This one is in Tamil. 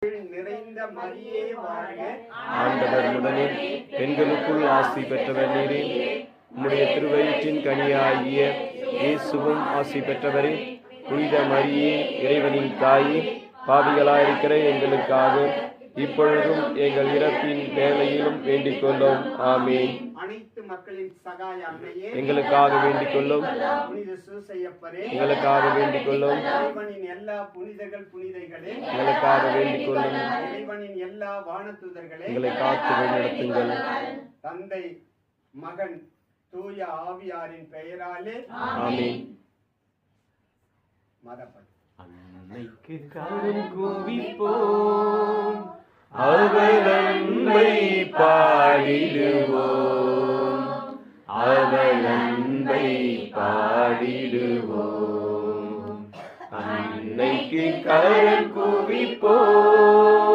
நிறைந்த மரியே வாழ்க. ஆண்டவர் முதலில் பெண்களுக்குள் ஆசி பெற்றவர் நீரே. உம்முடைய திருவயிற்றின் கனியாகிய இயேசுவும் ஆசி பெற்றவரே. புனித மரியே, இறைவனின் தாயே, பாவிகளாயிருக்கிற எங்களுக்காக இப்பொழுதும் எங்கள் இறப்பின் வேளையிலும் வேண்டிக் கொள்ளும். ஆமென். அனைத்து மக்களின் சகாய அன்னையே, எங்களுக்காக வேண்டிக் கொள்ளும். புனித சூசையப்பரே, எங்களுக்காக வேண்டிக் கொள்ளும். இறைவனின் எல்லா புனிதர்கள் புனிதைகளே, எங்களுக்காக வேண்டிக் கொள்ளும். இறைவனின் எல்லா வானதூதர்களே, எங்களை காத்து வழிநடத்துங்கள். தந்தை, மகன், தூய ஆவியாரின் பெயராலே ஆமென். மதப்படி அன்னைக்கு கரம் கூவிப்போம், அவள் அன்பை பாடிடுவோம், அவள் அன்பை பாடிடுவோம். அன்னைக்கு கரம் கூவிப்போம்,